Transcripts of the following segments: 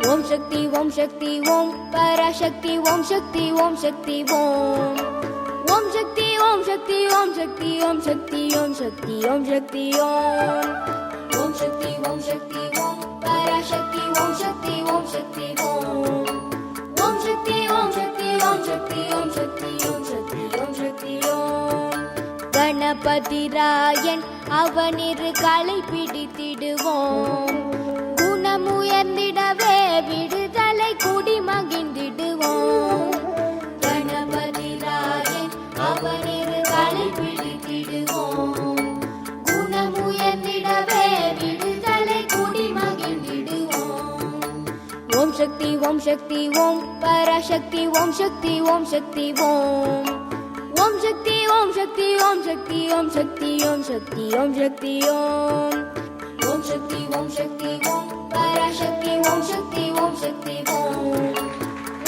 ஓம் சக்தி ஓம் சக்தி ஓம் பராசக்தி ஓம் சக்தி ஓம் சக்தி ஓம் ஓம் சக்தி ஓம் சக்தி ஓம் சக்தி ஓம் சக்தி ஓம் சக்தி ஓம் சக்தி ஓம் ஓம் சக்தி ஓம் சக்தி ஓம் பராசக்தி ஓம் சக்தி ஓம் சக்தி ஓம் ஓம் சக்தி ஓம் சக்தி ஓம் சக்தி ஓம் சக்தி ஓம் சக்தி ஓம் சக்தி ஓம் கணபதி ராயன் அவனிரு களை பிடித்திடுவோம் குணமுயர்ந்திடவே விடுதலை குடி மகிழ்ந்திடுவோம் கணபதி ராயன் அவனிரு களை பிடித்திடுவோம் குணமுயர்ந்திடவே விடுதலை குடி மகிழ்ந்திடுவோம் ஓம் சக்தி ஓம் சக்தி ஓம் பராசக்தி ஓம் சக்தி ஓம் சக்தி ஓம் ஓம் சக்தி ஓம் சக்தி ஓம் சக்தி ஓம் சக்தி ஓம் சக்தி ஓம் சக்தி ஓம் ஓம் சக்தி ஓம் சக்தி ஓம் பராசக்தி ஓம் சக்தி ஓம் சக்தி ஓம்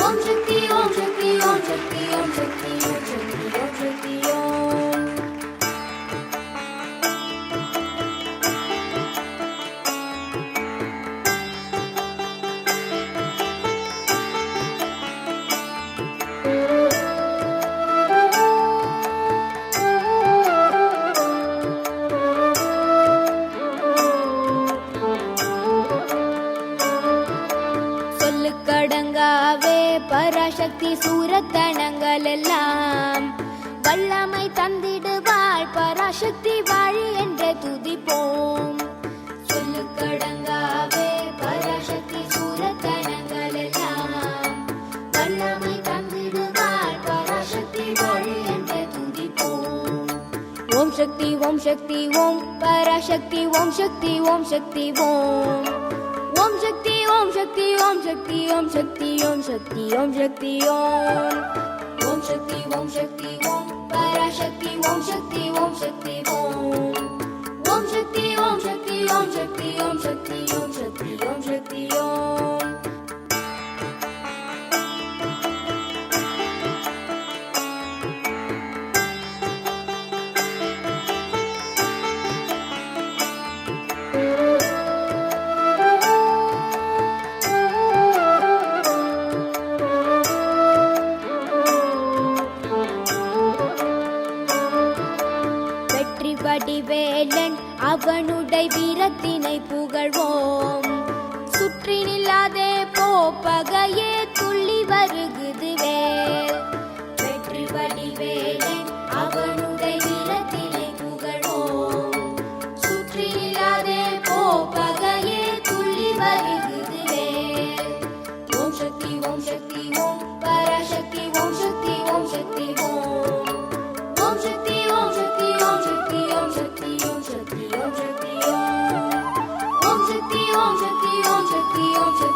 ஓம் சக்தி ஓம் சக்தி ஓம் சக்தி ஓம் சக்தி ஓம் சக்தி ஓம் சக்தி ஓம் கடங்காவே பராசக்தி சூரத்தனங்கள் எல்லாம் வல்லமை தந்திடுவாள் பராசக்தி வாழி என்றே துதிப்போம் சொல்லு கடங்காவே பராசக்தி சூரத்தனங்கள் எல்லாம் வல்லமை தந்திடுவாள் பராசக்தி வாழி என்றே துதிப்போம் ஓம் சக்தி ஓம் சக்தி ஓம் பராசக்தி ஓம் சக்தி ஓம் சக்தி ஓம் ஓம் சக்தி ஓம் சக்தி ஓம் சக்தி ஓம் சக்தி ஓம் சக்தி ஓம் சக்தி ஓம் ஓம் சக்தி ஓம் சக்தி ஓம் பராசக்தி ஓம் சக்தி ஓம் சக்தி ஓம் ஓம் சக்தி ஓம் சக்தி ஓம் சக்தி ஓம் சக்தி ஓம் சக்தி ஓம் சக்தி ஓம் வடிவேலன் அவனுடைய வீரத்தினை புகழ்வோம் சுற்றி நில்லாதே போப்பகையே துள்ளி வருகுது வேல் வெற்றி வடிவேலன் அவனுடைய வீரத்தினை புகழ்வோம் சுற்றி நில்லாதே போப்பகையே துள்ளி வருகுது வேல் ஓம் சக்தி ஓம் சக்தி ஓம் பராசக்தி ஓம் சக்தி ஓம் சக்தி ஓம் ஓம் சக்தி ஓம் சக்தி ஓம் சக்தி ஓம் சக்தி ஓம் சக்தி ஓம் சக்தி ஓம் ஓம் சக்தி ஓம் சக்தி ஓம் சக்தி ஓம் சக்தி